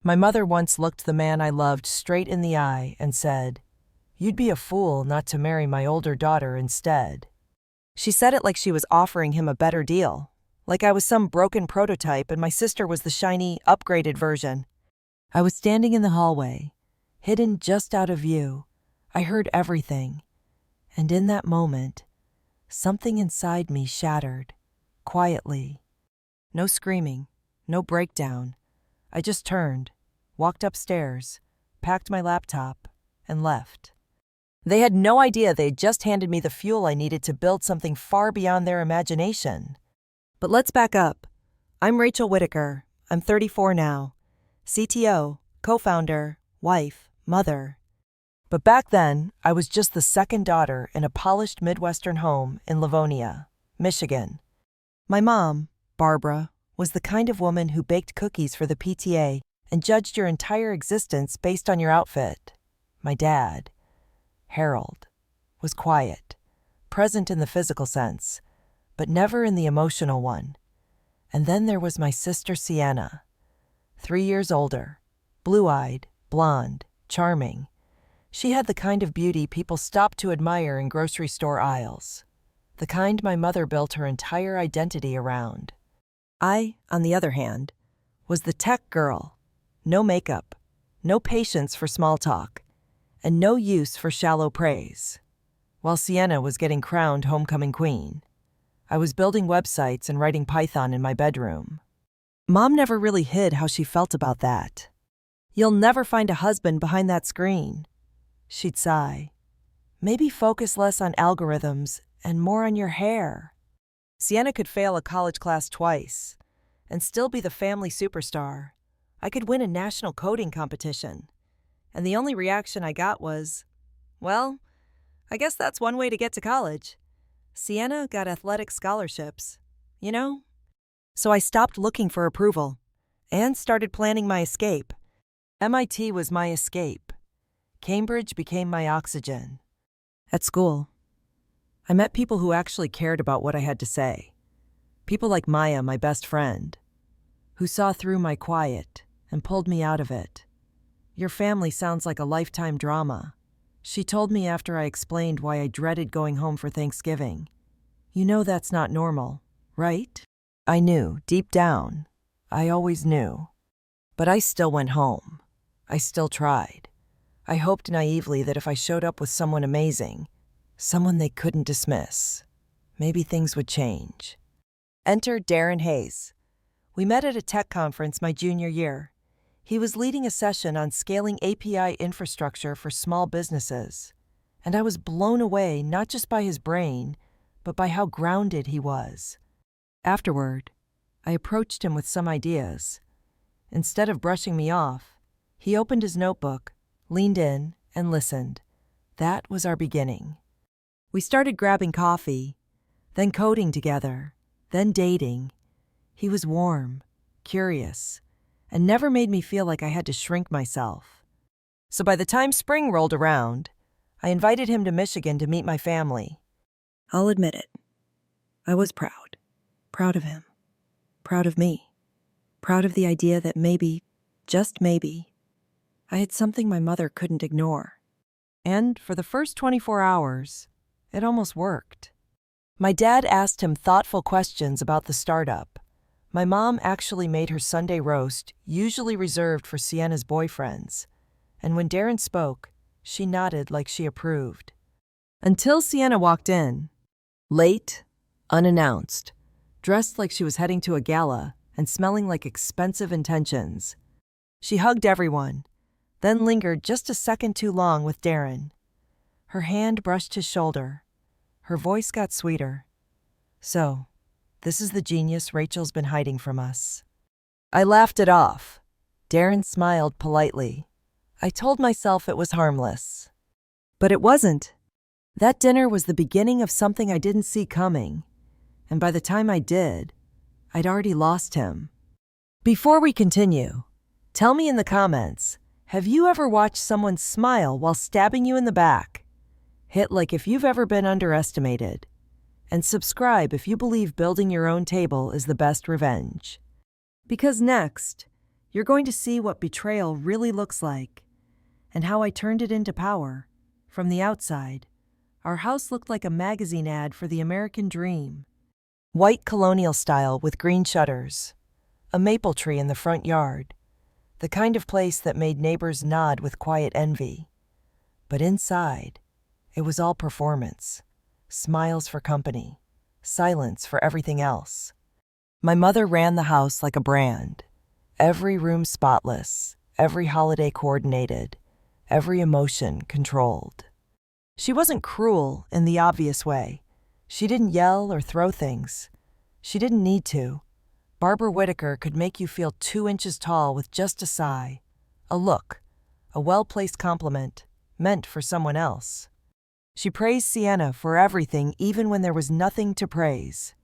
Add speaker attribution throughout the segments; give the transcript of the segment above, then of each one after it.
Speaker 1: My mother once looked the man I loved straight in the eye and said, "You'd be a fool not to marry my older daughter instead." She said it like she was offering him a better deal, like I was some broken prototype and my sister was the shiny, upgraded version. I was standing in the hallway, hidden just out of view. I heard everything, and in that moment, something inside me shattered, quietly. No screaming, no breakdown. I just turned, walked upstairs, packed my laptop, and left. They had no idea they'd just handed me the fuel I needed to build something far beyond their imagination. But let's back up. I'm Rachel Whitaker. I'm 34 now. CTO, co-founder, wife, mother. But back then, I was just the second daughter in a polished Midwestern home in Livonia, Michigan. My mom, Barbara, was the kind of woman who baked cookies for the PTA and judged your entire existence based on your outfit. My dad, Harold, was quiet, present in the physical sense, but never in the emotional one. And then there was my sister Sienna, 3 years older, blue-eyed, blonde, charming. She had the kind of beauty people stopped to admire in grocery store aisles, the kind my mother built her entire identity around. I, on the other hand, was the tech girl. No makeup, no patience for small talk, and no use for shallow praise. While Sienna was getting crowned homecoming queen, I was building websites and writing Python in my bedroom. Mom never really hid how she felt about that. "You'll never find a husband behind that screen," she'd sigh. "Maybe focus less on algorithms and more on your hair." Sienna could fail a college class twice and still be the family superstar. I could win a national coding competition. And the only reaction I got was, "Well, I guess that's one way to get to college. Sienna got athletic scholarships, you know?" So I stopped looking for approval and started planning my escape. MIT was my escape. Cambridge became my oxygen. At school, I met people who actually cared about what I had to say. People like Maya, my best friend, who saw through my quiet and pulled me out of it. "Your family sounds like a lifetime drama," she told me after I explained why I dreaded going home for Thanksgiving. "You know that's not normal, right?" I knew, deep down. I always knew. But I still went home. I still tried. I hoped naively that if I showed up with someone amazing, someone they couldn't dismiss, maybe things would change. Enter Darren Hayes. We met at a tech conference my junior year. He was leading a session on scaling API infrastructure for small businesses, and I was blown away not just by his brain, but by how grounded he was. Afterward, I approached him with some ideas. Instead of brushing me off, he opened his notebook, leaned in, and listened. That was our beginning. We started grabbing coffee, then coding together, then dating. He was warm, curious, and never made me feel like I had to shrink myself. So by the time spring rolled around, I invited him to Michigan to meet my family. I'll admit it. I was proud. Proud of him. Proud of me. Proud of the idea that maybe, just maybe, I had something my mother couldn't ignore. And for the first 24 hours, it almost worked. My dad asked him thoughtful questions about the startup. My mom actually made her Sunday roast, usually reserved for Sienna's boyfriends. And when Darren spoke, she nodded like she approved. Until Sienna walked in, late, unannounced, dressed like she was heading to a gala and smelling like expensive intentions. She hugged everyone, then lingered just a second too long with Darren. Her hand brushed his shoulder. Her voice got sweeter. "So, this is the genius Rachel's been hiding from us." I laughed it off. Darren smiled politely. I told myself it was harmless. But it wasn't. That dinner was the beginning of something I didn't see coming. And by the time I did, I'd already lost him. Before we continue, tell me in the comments, have you ever watched someone smile while stabbing you in the back? Hit like if you've ever been underestimated. And subscribe if you believe building your own table is the best revenge. Because next, You're going to see what betrayal really looks like, and how I turned it into power. From the outside, our house looked like a magazine ad for the American dream. White colonial style with green shutters, a maple tree in the front yard, the kind of place that made neighbors nod with quiet envy. But inside, it was all performance, smiles for company, silence for everything else. My mother ran the house like a brand, every room spotless, every holiday coordinated, every emotion controlled. She wasn't cruel in the obvious way. She didn't yell or throw things. She didn't need to. Barbara Whittaker could make you feel 2 inches tall with just a sigh, a look, a well-placed compliment meant for someone else. She praised Sienna for everything even when there was nothing to praise.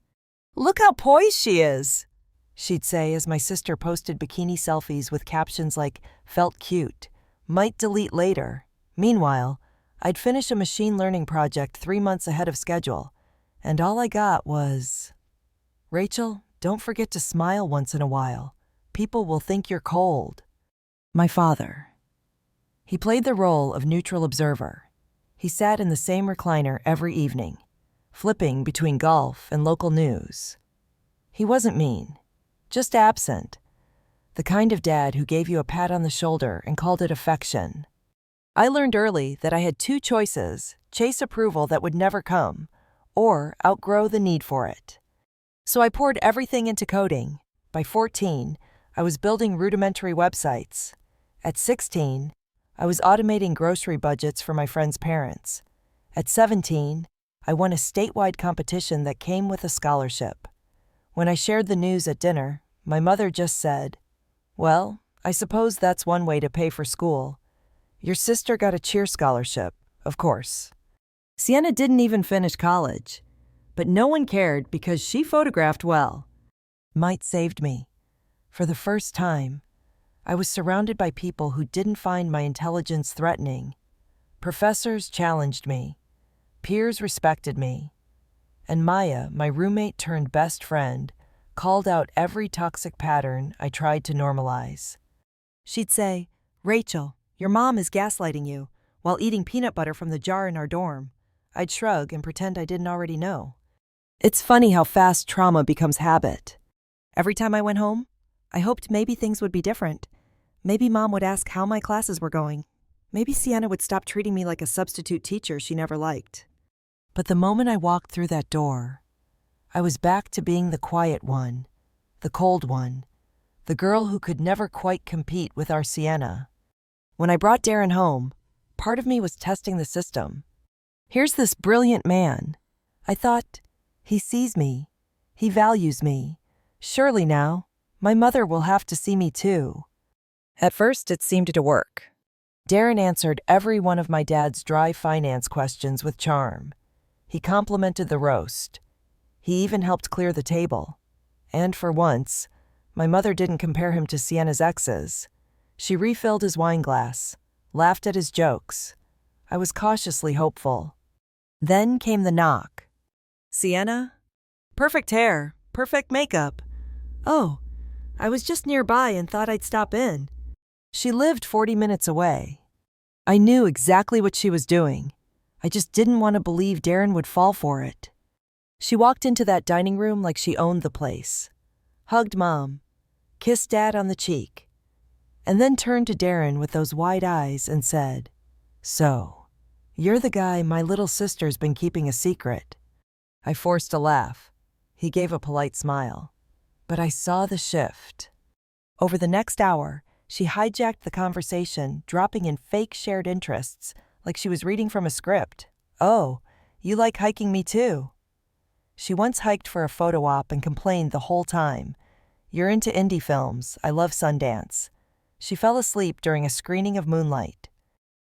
Speaker 1: "Look how poised she is," she'd say as my sister posted bikini selfies with captions like, "Felt cute, might delete later." Meanwhile, I'd finish a machine learning project 3 months ahead of schedule, and all I got was, "Rachel, don't forget to smile once in a while. People will think you're cold." My father. He played the role of neutral observer. He sat in the same recliner every evening, flipping between golf and local news. He wasn't mean, just absent. The kind of dad who gave you a pat on the shoulder and called it affection. I learned early that I had 2 choices: chase approval that would never come, or outgrow the need for it. So I poured everything into coding. By 14, I was building rudimentary websites. At 16, I was automating grocery budgets for my friends' parents. At 17, I won a statewide competition that came with a scholarship. When I shared the news at dinner, my mother just said, "Well, I suppose that's one way to pay for school. Your sister got a cheer scholarship, of course." Sienna didn't even finish college, but no one cared because she photographed well. Might saved me. For the first time, I was surrounded by people who didn't find my intelligence threatening. Professors challenged me. Peers respected me. And Maya, my roommate turned best friend, called out every toxic pattern I tried to normalize. She'd say, "Rachel, your mom is gaslighting you," while eating peanut butter from the jar in our dorm. I'd shrug and pretend I didn't already know. It's funny how fast trauma becomes habit. Every time I went home, I hoped maybe things would be different. Maybe Mom would ask how my classes were going. Maybe Sienna would stop treating me like a substitute teacher she never liked. But the moment I walked through that door, I was back to being the quiet one, the cold one, the girl who could never quite compete with our Sienna. When I brought Darren home, part of me was testing the system. Here's this brilliant man. I thought, he sees me. He values me. Surely now, my mother will have to see me too. At first, it seemed to work. Darren answered every one of my dad's dry finance questions with charm. He complimented the roast. He even helped clear the table. And for once, my mother didn't compare him to Sienna's exes. She refilled his wine glass, laughed at his jokes. I was cautiously hopeful. Then came the knock. "Sienna? Perfect hair, perfect makeup. Oh, I was just nearby and thought I'd stop in." She lived 40 minutes away. I knew exactly what she was doing. I just didn't want to believe Darren would fall for it. She walked into that dining room like she owned the place, hugged Mom, kissed Dad on the cheek, and then turned to Darren with those wide eyes and said, "So, you're the guy my little sister's been keeping a secret." I forced a laugh. He gave a polite smile. But I saw the shift. Over the next hour, she hijacked the conversation, dropping in fake shared interests, like she was reading from a script. "Oh, you like hiking me too." She once hiked for a photo op and complained the whole time. "You're into indie films. I love Sundance." She fell asleep during a screening of Moonlight.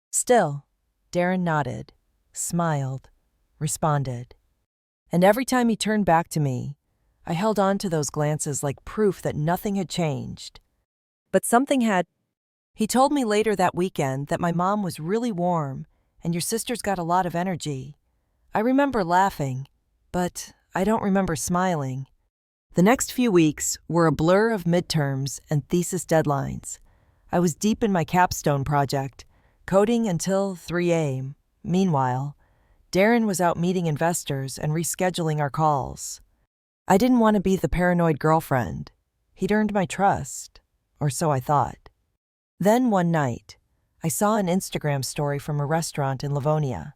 Speaker 1: Still, Darren nodded, smiled, responded. And every time he turned back to me, I held on to those glances like proof that nothing had changed. But something had. He told me later that weekend that my mom was really warm and your sister's got a lot of energy. I remember laughing, but I don't remember smiling. The next few weeks were a blur of midterms and thesis deadlines. I was deep in my capstone project, coding until 3 a.m. Meanwhile, Darren was out meeting investors and rescheduling our calls. I didn't want to be the paranoid girlfriend. He'd earned my trust, or so I thought. Then one night, I saw an Instagram story from a restaurant in Livonia.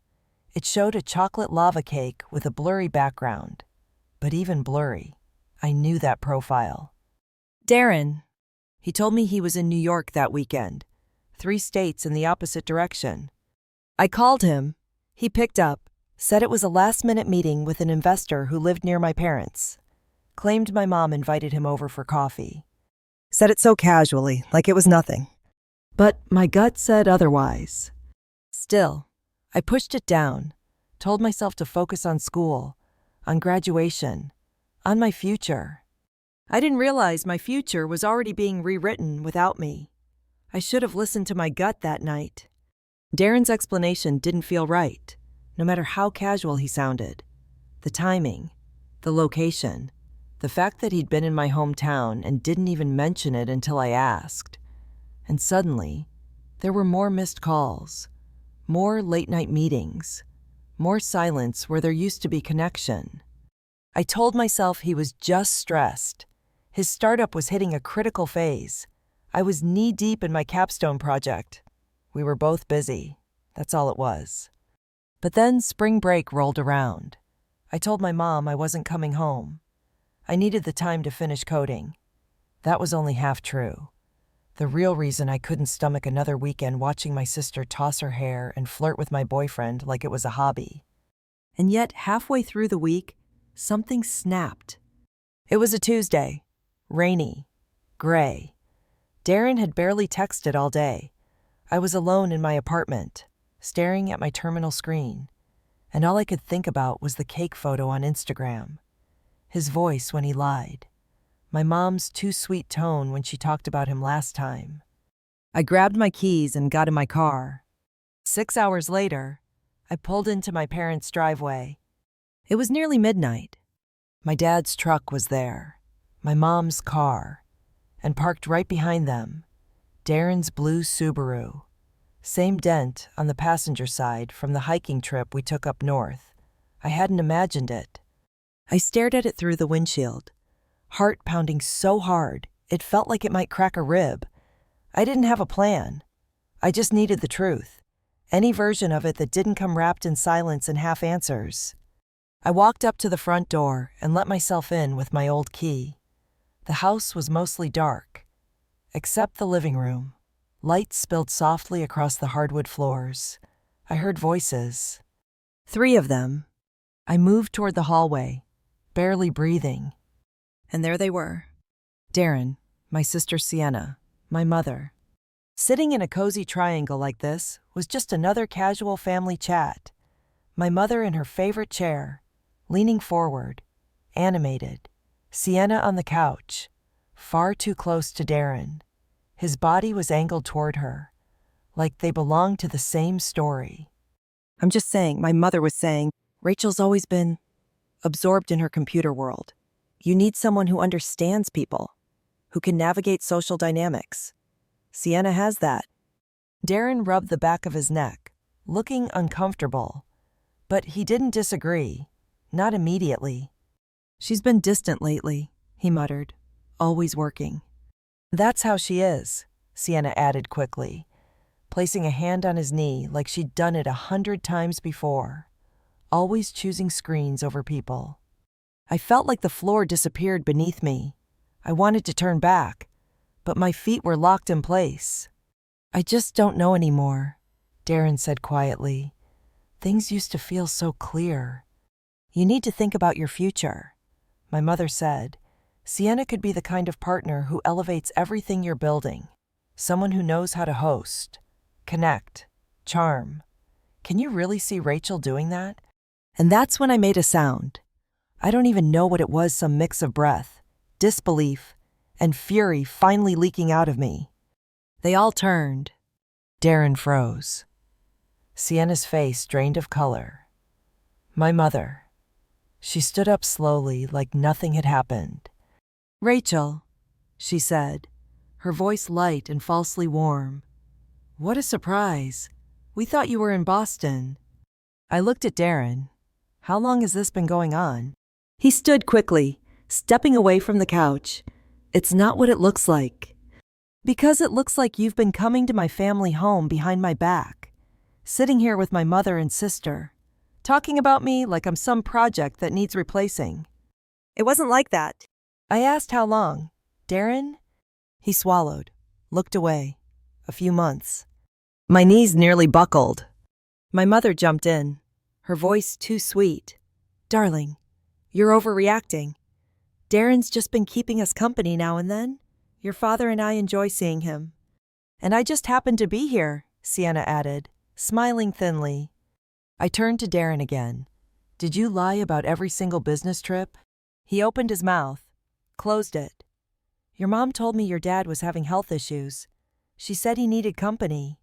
Speaker 1: It showed a chocolate lava cake with a blurry background. But even blurry, I knew that profile. Darren. He told me he was in New York that weekend, 3 states in the opposite direction. I called him. He picked up, said it was a last-minute meeting with an investor who lived near my parents. Claimed my mom invited him over for coffee. Said it so casually, like it was nothing. But my gut said otherwise. Still, I pushed it down, told myself to focus on school, on graduation, on my future. I didn't realize my future was already being rewritten without me. I should have listened to my gut that night. Darren's explanation didn't feel right, no matter how casual he sounded. The timing, the location, the fact that he'd been in my hometown and didn't even mention it until I asked. And suddenly, there were more missed calls, more late-night meetings, more silence where there used to be connection. I told myself he was just stressed. His startup was hitting a critical phase. I was knee-deep in my capstone project. We were both busy. That's all it was. But then spring break rolled around. I told my mom I wasn't coming home. I needed the time to finish coding. That was only half true. The real reason I couldn't stomach another weekend watching my sister toss her hair and flirt with my boyfriend like it was a hobby. And yet, halfway through the week, something snapped. It was a Tuesday. Rainy. Gray. Darren had barely texted all day. I was alone in my apartment, staring at my terminal screen, and all I could think about was the cake photo on Instagram. His voice when he lied. My mom's too sweet tone when she talked about him last time. I grabbed my keys and got in my car. 6 hours later, I pulled into my parents' driveway. It was nearly midnight. My dad's truck was there, my mom's car, and parked right behind them, Darren's blue Subaru. Same dent on the passenger side from the hiking trip we took up north. I hadn't imagined it. I stared at it through the windshield, heart pounding so hard it felt like it might crack a rib. I didn't have a plan. I just needed the truth, any version of it that didn't come wrapped in silence and half answers. I walked up to the front door and let myself in with my old key. The house was mostly dark, except the living room. Lights spilled softly across the hardwood floors. I heard voices. 3 of them. I moved toward the hallway, barely breathing. And there they were. Darren, my sister Sienna, my mother. Sitting in a cozy triangle like this was just another casual family chat. My mother in her favorite chair, leaning forward, animated. Sienna on the couch, far too close to Darren. His body was angled toward her, like they belonged to the same story. I'm just saying, my mother was saying, Rachel's always been absorbed in her computer world. You need someone who understands people, who can navigate social dynamics. Sienna has that. Darren rubbed the back of his neck, looking uncomfortable. But he didn't disagree, not immediately. She's been distant lately, he muttered, always working. That's how she is, Sienna added quickly, placing a hand on his knee like she'd done it 100 times before, always choosing screens over people. I felt like the floor disappeared beneath me. I wanted to turn back, but my feet were locked in place. I just don't know anymore, Darren said quietly. Things used to feel so clear. You need to think about your future, my mother said. Sienna could be the kind of partner who elevates everything you're building. Someone who knows how to host, connect, charm. Can you really see Rachel doing that? And that's when I made a sound. I don't even know what it was, some mix of breath, disbelief, and fury finally leaking out of me. They all turned. Darren froze. Sienna's face drained of color. My mother. She stood up slowly like nothing had happened. Rachel, she said, her voice light and falsely warm. What a surprise. We thought you were in Boston. I looked at Darren. How long has this been going on? He stood quickly, stepping away from the couch. It's not what it looks like. Because it looks like you've been coming to my family home behind my back, sitting here with my mother and sister, talking about me like I'm some project that needs replacing. It wasn't like that. I asked how long. Darren? He swallowed, looked away. A few months. My knees nearly buckled. My mother jumped in, her voice too sweet. Darling, you're overreacting. Darren's just been keeping us company now and then. Your father and I enjoy seeing him. And I just happened to be here, Sienna added, smiling thinly. I turned to Darren again. Did you lie about every single business trip? He opened his mouth, closed it. Your mom told me your dad was having health issues. She said he needed company.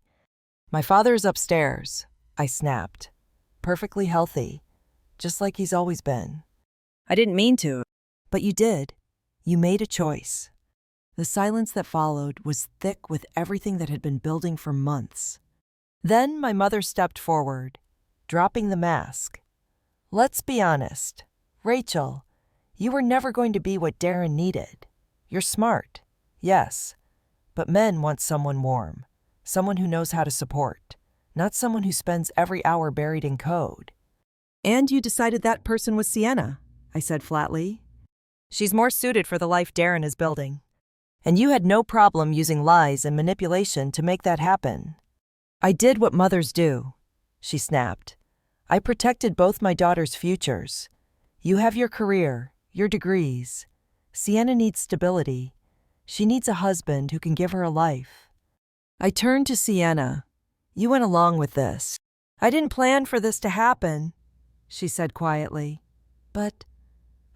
Speaker 1: My father's upstairs, I snapped. Perfectly healthy, just like he's always been. I didn't mean to. But you did. You made a choice. The silence that followed was thick with everything that had been building for months. Then my mother stepped forward, dropping the mask. Let's be honest. Rachel, you were never going to be what Darren needed. You're smart, yes, but men want someone warm, someone who knows how to support, not someone who spends every hour buried in code. And you decided that person was Sienna, I said flatly. She's more suited for the life Darren is building. And you had no problem using lies and manipulation to make that happen. I did what mothers do, she snapped. I protected both my daughters' futures. You have your career, your degrees. Sienna needs stability. She needs a husband who can give her a life. I turned to Sienna. You went along with this. I didn't plan for this to happen, she said quietly. But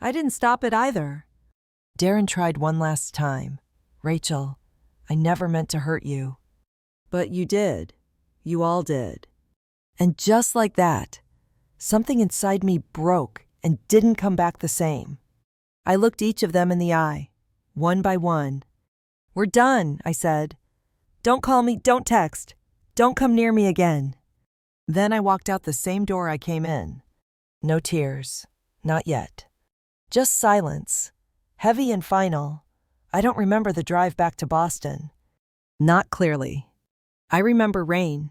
Speaker 1: I didn't stop it either. Darren tried one last time. Rachel, I never meant to hurt you. But you did. You all did. And just like that, something inside me broke and didn't come back the same. I looked each of them in the eye, one by one. We're done, I said. Don't call me, don't text, don't come near me again. Then I walked out the same door I came in. No tears, not yet. Just silence, heavy and final. I don't remember the drive back to Boston. Not clearly. I remember rain,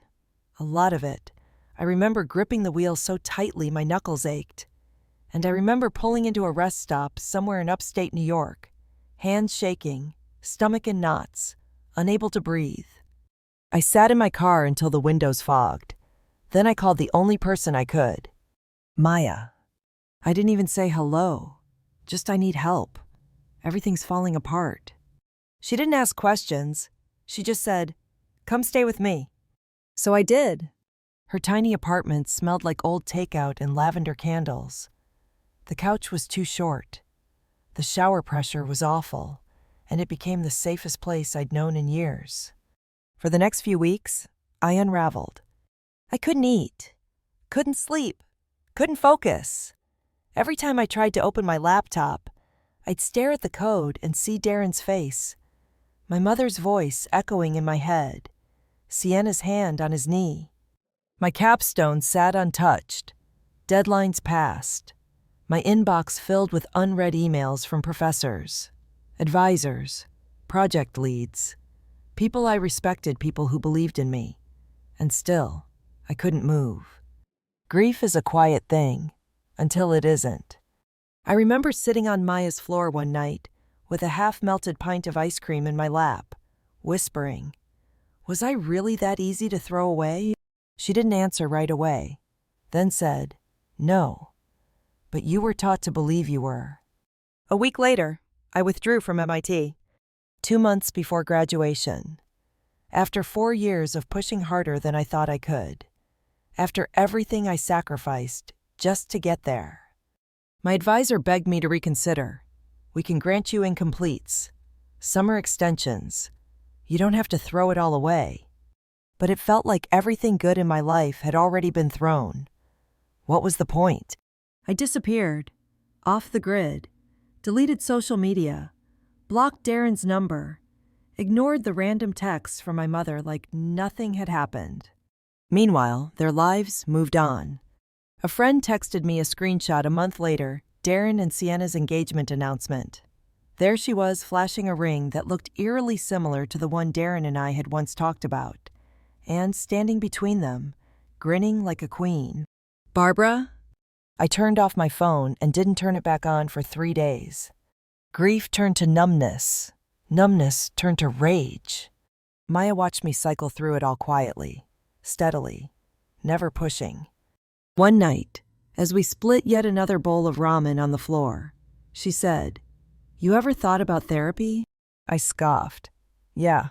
Speaker 1: a lot of it. I remember gripping the wheel so tightly my knuckles ached. And I remember pulling into a rest stop somewhere in upstate New York, hands shaking, stomach in knots, unable to breathe. I sat in my car until the windows fogged. Then I called the only person I could. Maya. I didn't even say hello, just I need help. Everything's falling apart. She didn't ask questions. She just said, come stay with me. So I did. Her tiny apartment smelled like old takeout and lavender candles. The couch was too short. The shower pressure was awful, and it became the safest place I'd known in years. For the next few weeks, I unraveled. I couldn't eat, couldn't sleep, couldn't focus. Every time I tried to open my laptop, I'd stare at the code and see Darren's face, my mother's voice echoing in my head, Sienna's hand on his knee. My capstone sat untouched, deadlines passed, my inbox filled with unread emails from professors, advisors, project leads, people I respected, people who believed in me. And still, I couldn't move. Grief is a quiet thing, until it isn't. I remember sitting on Maya's floor one night with a half-melted pint of ice cream in my lap, whispering, was I really that easy to throw away? She didn't answer right away, then said, no, but you were taught to believe you were. A week later, I withdrew from MIT, 2 months before graduation. After 4 years of pushing harder than I thought I could. After everything I sacrificed just to get there. My advisor begged me to reconsider. We can grant you incompletes, summer extensions. You don't have to throw it all away. But it felt like everything good in my life had already been thrown. What was the point? I disappeared, off the grid, deleted social media, blocked Darren's number, ignored the random texts from my mother like nothing had happened. Meanwhile, their lives moved on. A friend texted me a screenshot a month later, Darren and Sienna's engagement announcement. There she was, flashing a ring that looked eerily similar to the one Darren and I had once talked about, and standing between them, grinning like a queen. "Barbara?" I turned off my phone and didn't turn it back on for 3 days. Grief turned to numbness. Numbness turned to rage. Maya watched me cycle through it all quietly, steadily, never pushing. One night, as we split yet another bowl of ramen on the floor, she said, "You ever thought about therapy?" I scoffed. "Yeah,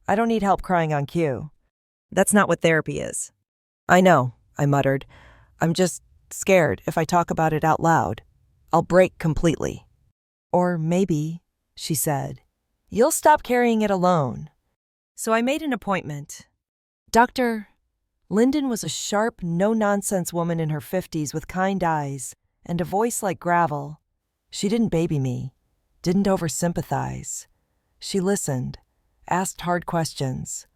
Speaker 1: I don't need help crying on cue. That's not what therapy is." "I know," I muttered. "I'm just scared if I talk about it out loud, I'll break completely." "Or maybe," she said, "you'll stop carrying it alone." So I made an appointment. Dr. Linden was a sharp, no-nonsense woman in her 50s with kind eyes and a voice like gravel. She didn't baby me, didn't oversympathize. She listened, asked hard questions,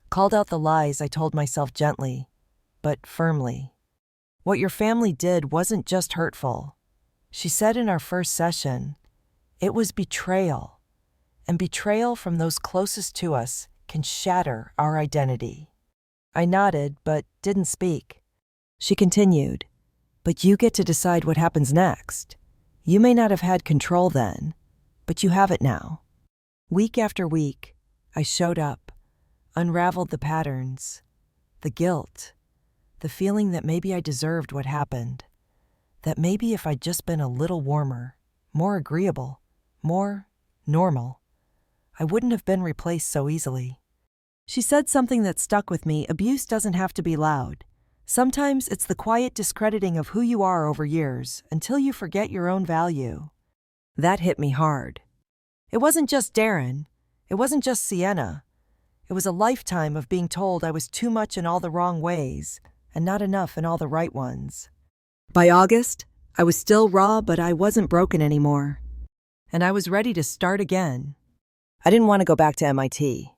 Speaker 1: called out the lies I told myself gently, but firmly. "What your family did wasn't just hurtful," she said in our first session. "It was betrayal. And betrayal from those closest to us can shatter our identity." I nodded, but didn't speak. She continued, "But you get to decide what happens next. You may not have had control then, but you have it now." Week after week, I showed up, unraveled the patterns, the guilt, the feeling that maybe I deserved what happened, that maybe if I'd just been a little warmer, more agreeable, more normal, I wouldn't have been replaced so easily. She said something that stuck with me: abuse doesn't have to be loud. Sometimes it's the quiet discrediting of who you are over years until you forget your own value. That hit me hard. It wasn't just Darren. It wasn't just Sienna. It was a lifetime of being told I was too much in all the wrong ways and not enough in all the right ones. By August, I was still raw, but I wasn't broken anymore. And I was ready to start again. I didn't want to go back to MIT.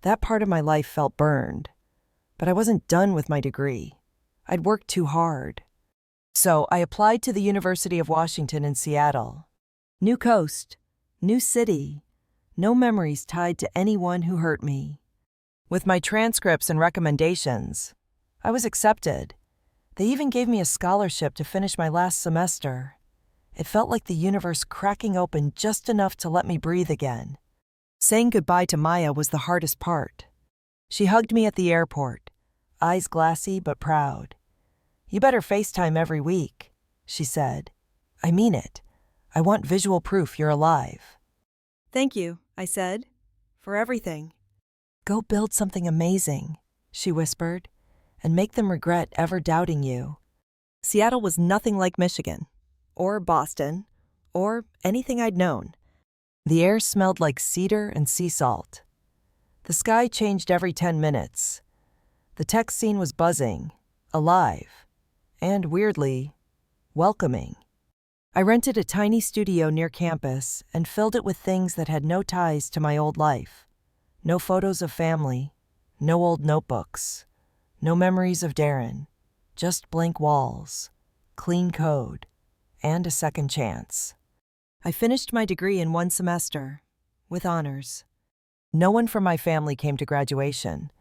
Speaker 1: That part of my life felt burned. But I wasn't done with my degree. I'd worked too hard. So I applied to the University of Washington in Seattle. New coast, new city, no memories tied to anyone who hurt me. With my transcripts and recommendations, I was accepted. They even gave me a scholarship to finish my last semester. It felt like the universe cracking open just enough to let me breathe again. Saying goodbye to Maya was the hardest part. She hugged me at the airport, eyes glassy but proud. "You better FaceTime every week," she said. "I mean it. I want visual proof you're alive." "Thank you," I said, "for everything." "Go build something amazing," she whispered, "and make them regret ever doubting you." Seattle was nothing like Michigan, or Boston, or anything I'd known. The air smelled like cedar and sea salt. The sky changed every 10 minutes. The tech scene was buzzing, alive, and weirdly, welcoming. I rented a tiny studio near campus and filled it with things that had no ties to my old life. No photos of family, no old notebooks, no memories of Darren, just blank walls, clean code, and a second chance. I finished my degree in 1 semester, with honors. No one from my family came to graduation,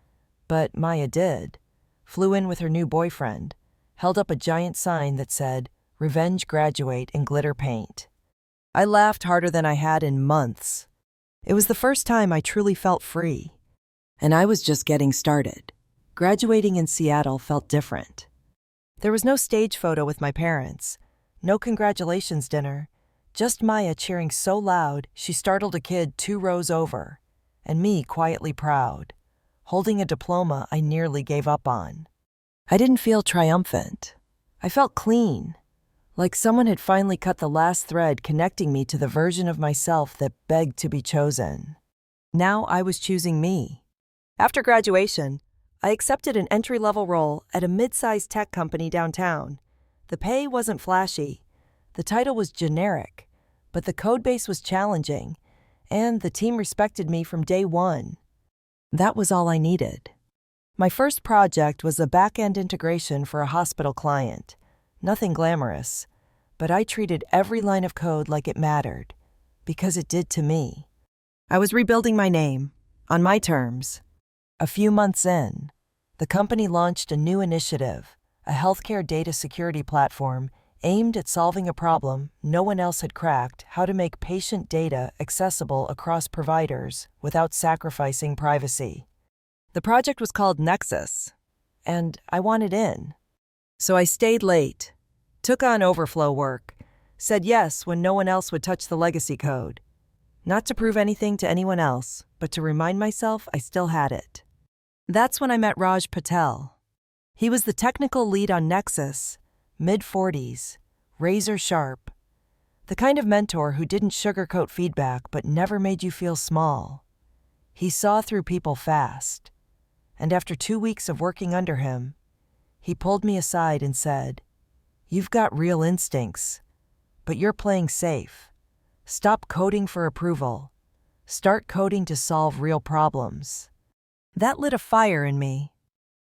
Speaker 1: but Maya did. Flew in with her new boyfriend, held up a giant sign that said, "Revenge Graduate" in glitter paint. I laughed harder than I had in months. It was the first time I truly felt free. And I was just getting started. Graduating in Seattle felt different. There was no stage photo with my parents, no congratulations dinner, just Maya cheering so loud she startled a kid 2 rows over, and me quietly proud, holding a diploma I nearly gave up on. I didn't feel triumphant. I felt clean, like someone had finally cut the last thread connecting me to the version of myself that begged to be chosen. Now I was choosing me. After graduation, I accepted an entry-level role at a mid-sized tech company downtown. The pay wasn't flashy. The title was generic, but the code base was challenging, And the team respected me from day one. That was all I needed. My first project was a back-end integration for a hospital client. Nothing glamorous, but I treated every line of code like it mattered, because it did to me. I was rebuilding my name, on my terms. A few months in, the company launched a new initiative, a healthcare data security platform aimed at solving a problem no one else had cracked: how to make patient data accessible across providers without sacrificing privacy. The project was called Nexus, and I wanted in. So I stayed late, took on overflow work, said yes when no one else would touch the legacy code. Not to prove anything to anyone else, but to remind myself I still had it. That's when I met Raj Patel. He was the technical lead on Nexus, mid-40s, razor sharp. The kind of mentor who didn't sugarcoat feedback but never made you feel small. He saw through people fast. And after 2 weeks of working under him, he pulled me aside and said, "You've got real instincts, but you're playing safe. Stop coding for approval. Start coding to solve real problems." That lit a fire in me.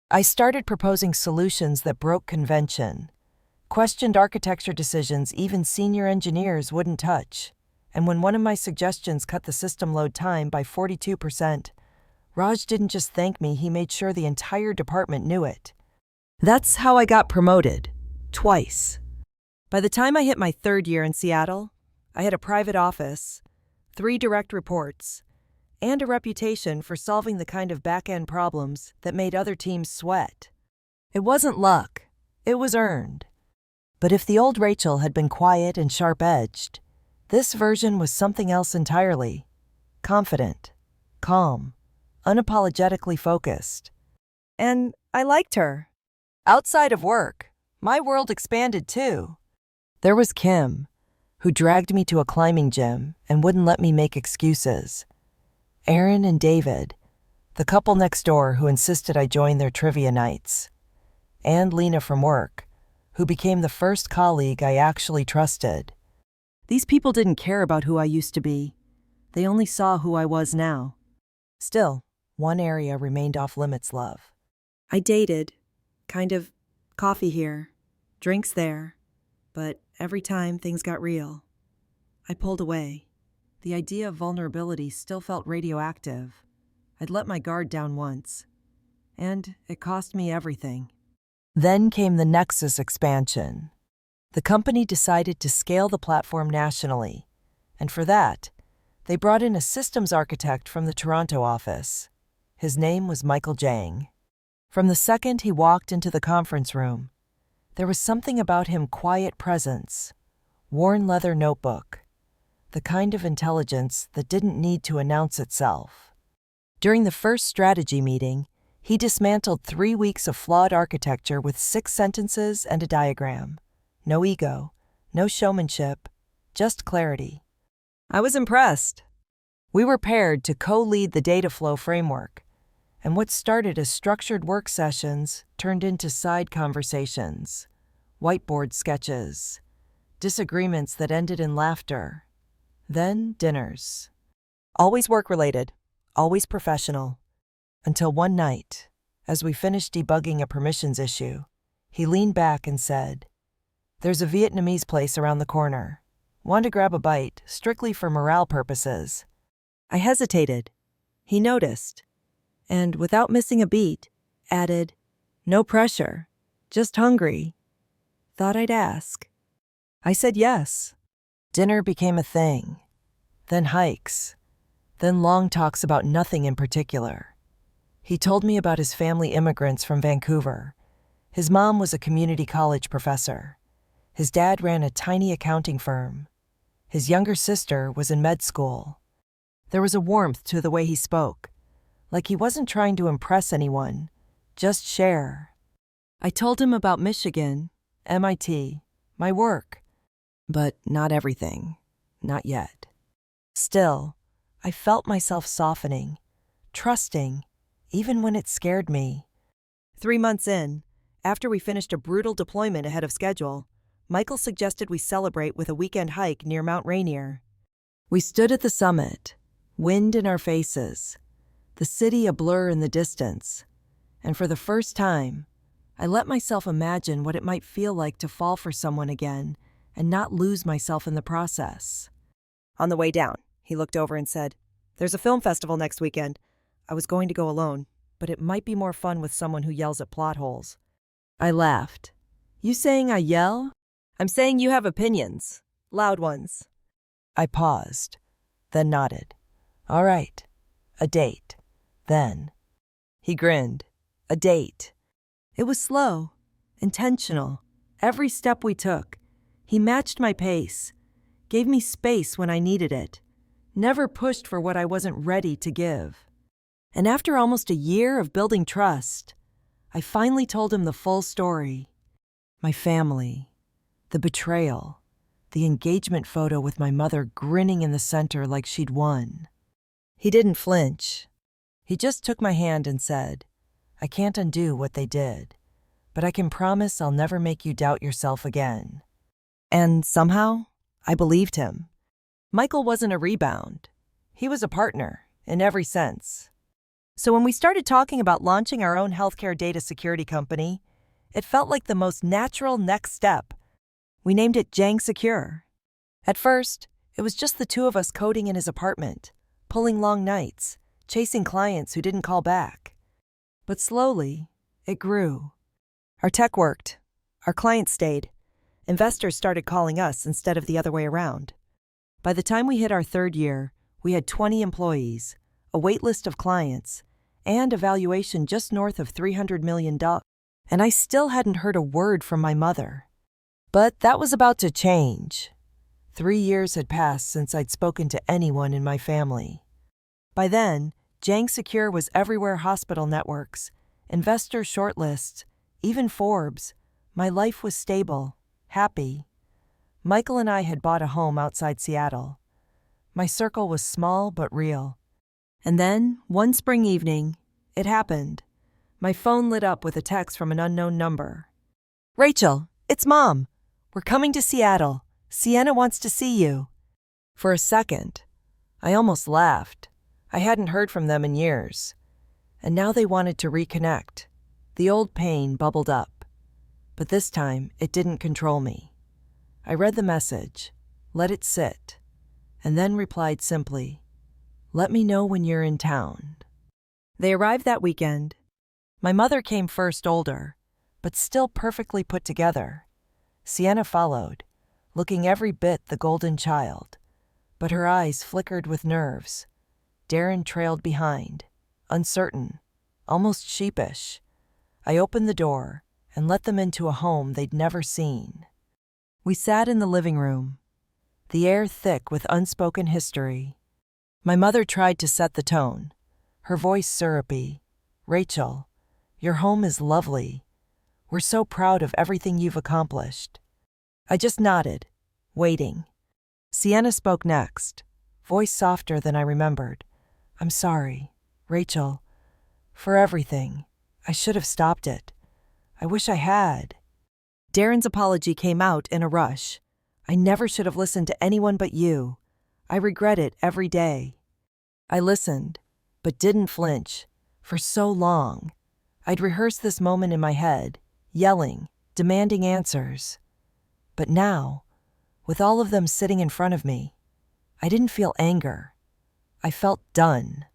Speaker 1: I started proposing solutions that broke convention, questioned architecture decisions even senior engineers wouldn't touch, and when one of my suggestions cut the system load time by 42%, Raj didn't just thank me, he made sure the entire department knew it. That's how I got promoted, twice. By the time I hit my 3rd year in Seattle, I had a private office, 3 direct reports, and a reputation for solving the kind of back-end problems that made other teams sweat. It wasn't luck, it was earned. But if the old Rachel had been quiet and sharp-edged, this version was something else entirely. Confident, calm, unapologetically focused. And I liked her. Outside of work, my world expanded too. There was Kim, who dragged me to a climbing gym and wouldn't let me make excuses. Aaron and David, the couple next door who insisted I join their trivia nights. And Lena from work, who became the first colleague I actually trusted. These people didn't care about who I used to be. They only saw who I was now. Still, one area remained off limits, love. I dated, kind of coffee here, drinks there, but every time things got real, I pulled away. The idea of vulnerability still felt radioactive. I'd let my guard down once, and it cost me everything. Then came the Nexus expansion. The company decided to scale the platform nationally, and for that, they brought in a systems architect from the Toronto office. His name was Michael Jang. From the second he walked into the conference room, there was something about him: quiet presence, worn leather notebook, the kind of intelligence that didn't need to announce itself. During the first strategy meeting, he dismantled 3 weeks of flawed architecture with 6 sentences and a diagram. No ego, no showmanship, just clarity. I was impressed. We were paired to co-lead the data flow framework, and what started as structured work sessions turned into side conversations, whiteboard sketches, disagreements that ended in laughter, then dinners. Always work-related, always professional. Until one night, as we finished debugging a permissions issue, he leaned back and said, "There's a Vietnamese place around the corner. Want to grab a bite, strictly for morale purposes." I hesitated. He noticed, and without missing a beat, added, "No pressure, just hungry. Thought I'd ask." I said yes. Dinner became a thing, then hikes, then long talks about nothing in particular. He told me about his family immigrants from Vancouver. His mom was a community college professor. His dad ran a tiny accounting firm. His younger sister was in med school. There was a warmth to the way he spoke, like he wasn't trying to impress anyone, just share. I told him about Michigan, MIT, my work, but not everything, not yet. Still, I felt myself softening, trusting, even when it scared me. 3 months in, after we finished a brutal deployment ahead of schedule, Michael suggested we celebrate with a weekend hike near Mount Rainier. We stood at the summit, Wind in our faces, the city a blur in the distance, and for the first time, I let myself imagine what it might feel like to fall for someone again and not lose myself in the process. On the way down, he looked over and said, "There's a film festival next weekend. I was going to go alone, but it might be more fun with someone who yells at plot holes." I laughed. "You saying I yell?" "I'm saying you have opinions. Loud ones." I paused, then nodded. "All right. A date. Then." He grinned. A date. It was slow, intentional. Every step we took, he matched my pace, gave me space when I needed it, never pushed for what I wasn't ready to give. And after almost a year of building trust, I finally told him the full story. My family, the betrayal, the engagement photo with my mother grinning in the center like she'd won. He didn't flinch. He just took my hand and said, "I can't undo what they did, but I can promise I'll never make you doubt yourself again." And somehow, I believed him. Michael wasn't a rebound. He was a partner, in every sense. So when we started talking about launching our own healthcare data security company, it felt like the most natural next step. We named it Jang Secure. At first, it was just the two of us coding in his apartment, pulling long nights, chasing clients who didn't call back. But slowly, it grew. Our tech worked. Our clients stayed. Investors started calling us instead of the other way around. By the time we hit our third year, we had 20 employees, a wait list of clients, and a valuation just north of $300 million. And I still hadn't heard a word from my mother. But that was about to change. 3 years had passed since I'd spoken to anyone in my family. By then, Jang Secure was everywhere: hospital networks, investor shortlists, even Forbes. My life was stable, happy. Michael and I had bought a home outside Seattle. My circle was small but real. And then, one spring evening, it happened. My phone lit up with a text from an unknown number. "Rachel, it's Mom. We're coming to Seattle. Sienna wants to see you." For a second, I almost laughed. I hadn't heard from them in years. And now they wanted to reconnect. The old pain bubbled up. But this time, it didn't control me. I read the message, let it sit, and then replied simply, "Let me know when you're in town." They arrived that weekend. My mother came first, older, but still perfectly put together. Sienna followed, looking every bit the golden child, but her eyes flickered with nerves. Darren trailed behind, uncertain, almost sheepish. I opened the door and let them into a home they'd never seen. We sat in the living room, the air thick with unspoken history. My mother tried to set the tone, her voice syrupy. "Rachel, your home is lovely. We're so proud of everything you've accomplished." I just nodded, waiting. Sienna spoke next, voice softer than I remembered. "I'm sorry, Rachel, for everything. I should have stopped it. I wish I had." Darren's apology came out in a rush. "I never should have listened to anyone but you. I regret it every day." I listened, but didn't flinch. For so long, I'd rehearsed this moment in my head, yelling, demanding answers. But now, with all of them sitting in front of me, I didn't feel anger. I felt done.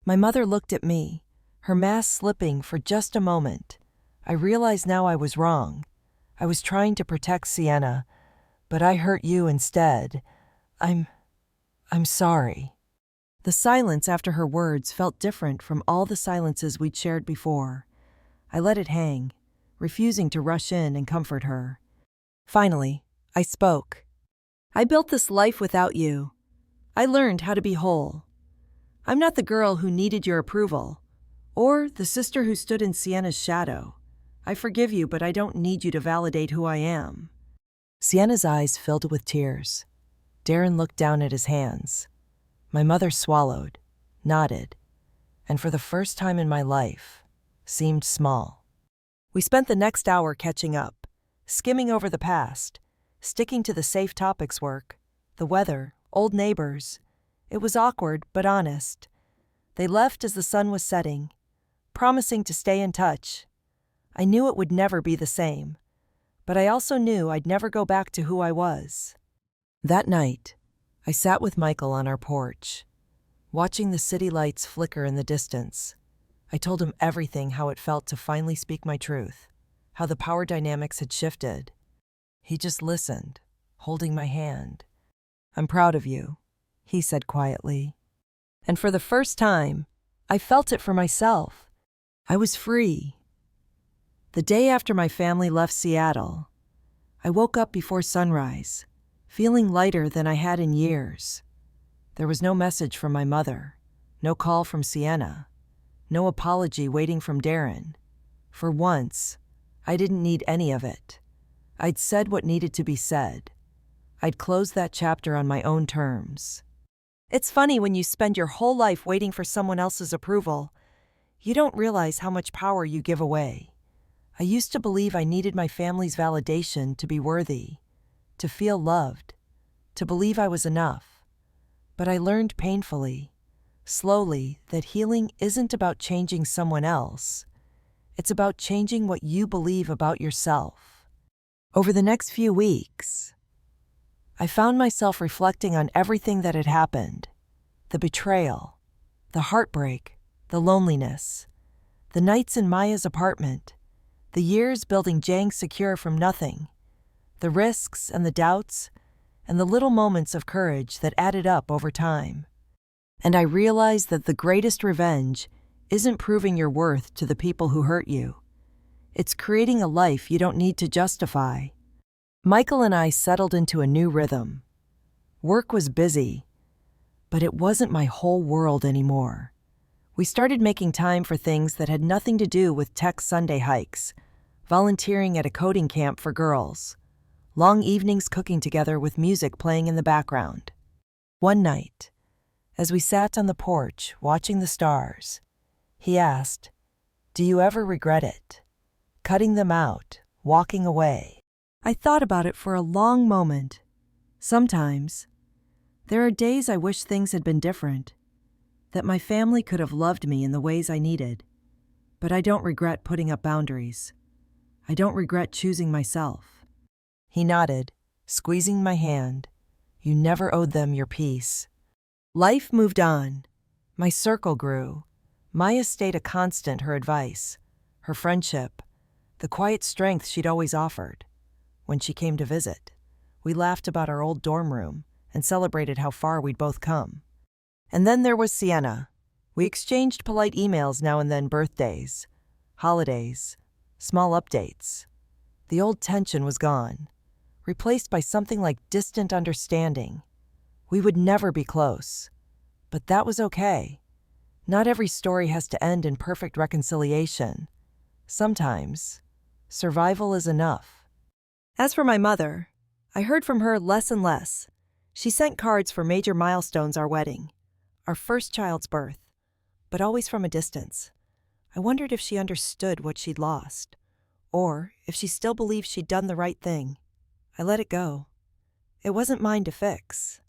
Speaker 1: My mother looked at me, her mask slipping for just a moment. I realized now I was wrong. I was trying to protect Sienna, but I hurt you instead. I'm sorry." The silence after her words felt different from all the silences we'd shared before. I let it hang, refusing to rush in and comfort her. Finally, I spoke. "I built this life without you. I learned how to be whole. I'm not the girl who needed your approval, or the sister who stood in Sienna's shadow. I forgive you, but I don't need you to validate who I am." Sienna's eyes filled with tears. Darren looked down at his hands. My mother swallowed, nodded, and for the first time in my life, seemed small. We spent the next hour catching up, skimming over the past, sticking to the safe topics: work, the weather, old neighbors, It was awkward, but honest. They left as the sun was setting, promising to stay in touch. I knew it would never be the same, but I also knew I'd never go back to who I was. That night, I sat with Michael on our porch, watching the city lights flicker in the distance. I told him everything, how it felt to finally speak my truth, how the power dynamics had shifted. He just listened, holding my hand. "I'm proud of you," he said quietly. And for the first time, I felt it for myself. I was free. The day after my family left Seattle, I woke up before sunrise, feeling lighter than I had in years. There was no message from my mother, no call from Sienna, no apology waiting from Darren. For once, I didn't need any of it. I'd said what needed to be said. I'd closed that chapter on my own terms. It's funny when you spend your whole life waiting for someone else's approval, you don't realize how much power you give away. I used to believe I needed my family's validation to be worthy, to feel loved, to believe I was enough. But I learned painfully, slowly, that healing isn't about changing someone else. It's about changing what you believe about yourself. Over the next few weeks, I found myself reflecting on everything that had happened. The betrayal, the heartbreak, the loneliness, the nights in Maya's apartment, the years building Jang secure from nothing, the risks and the doubts, and the little moments of courage that added up over time. And I realized that the greatest revenge isn't proving your worth to the people who hurt you. It's creating a life you don't need to justify. Michael and I settled into a new rhythm. Work was busy, but it wasn't my whole world anymore. We started making time for things that had nothing to do with tech Sunday hikes, volunteering at a coding camp for girls, long evenings cooking together with music playing in the background. One night, as we sat on the porch watching the stars, he asked, "Do you ever regret it? Cutting them out, walking away?" I thought about it for a long moment. Sometimes, there are days I wish things had been different, that my family could have loved me in the ways I needed. But I don't regret putting up boundaries. I don't regret choosing myself. He nodded, squeezing my hand. You never owed them your peace. Life moved on. My circle grew. Maya stayed a constant, her advice, her friendship, the quiet strength she'd always offered. When she came to visit, we laughed about our old dorm room and celebrated how far we'd both come. And then there was Sienna. We exchanged polite emails now and then, birthdays, holidays, small updates. The old tension was gone, replaced by something like distant understanding. We would never be close, but that was okay. Not every story has to end in perfect reconciliation. Sometimes, survival is enough. As for my mother, I heard from her less and less. She sent cards for major milestones: our wedding, our first child's birth, but always from a distance. I wondered if she understood what she'd lost, or if she still believed she'd done the right thing. I let it go. It wasn't mine to fix.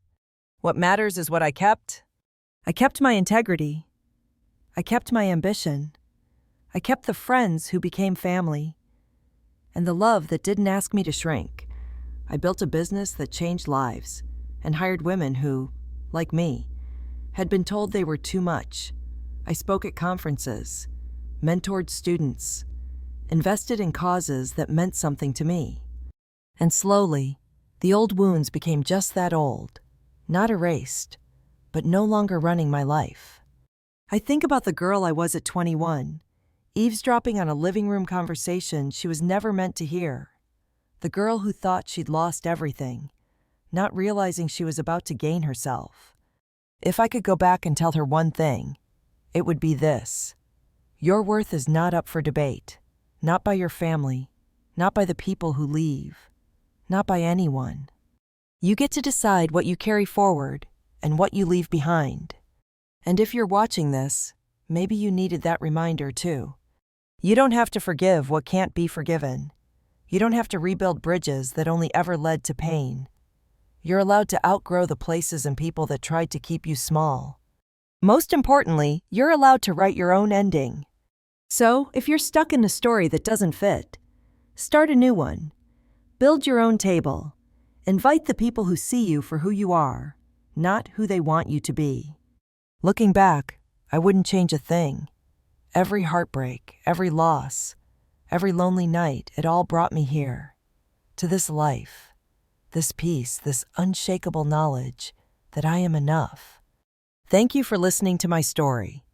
Speaker 1: What matters is what I kept. I kept my integrity. I kept my ambition. I kept the friends who became family, and the love that didn't ask me to shrink. I built a business that changed lives and hired women who, like me, had been told they were too much. I spoke at conferences, mentored students, invested in causes that meant something to me. And slowly, the old wounds became just that old, not erased, but no longer running my life. I think about the girl I was at 21, eavesdropping on a living room conversation she was never meant to hear. The girl who thought she'd lost everything, not realizing she was about to gain herself. If I could go back and tell her one thing, it would be this: your worth is not up for debate, not by your family, not by the people who leave, not by anyone. You get to decide what you carry forward and what you leave behind. And if you're watching this, maybe you needed that reminder too. You don't have to forgive what can't be forgiven. You don't have to rebuild bridges that only ever led to pain. You're allowed to outgrow the places and people that tried to keep you small. Most importantly, you're allowed to write your own ending. So, if you're stuck in a story that doesn't fit, start a new one. Build your own table. Invite the people who see you for who you are, not who they want you to be. Looking back, I wouldn't change a thing. Every heartbreak, every loss, every lonely night, it all brought me here. To this life, this peace, this unshakable knowledge that I am enough. Thank you for listening to my story.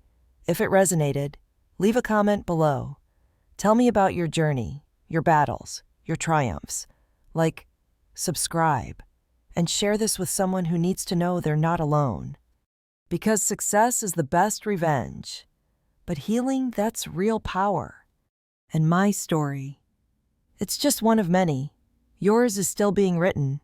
Speaker 1: If it resonated, leave a comment below. Tell me about your journey, your battles, your triumphs. Like, subscribe, and share this with someone who needs to know they're not alone. Because success is the best revenge, but healing, that's real power. And my story, it's just one of many. Yours is still being written.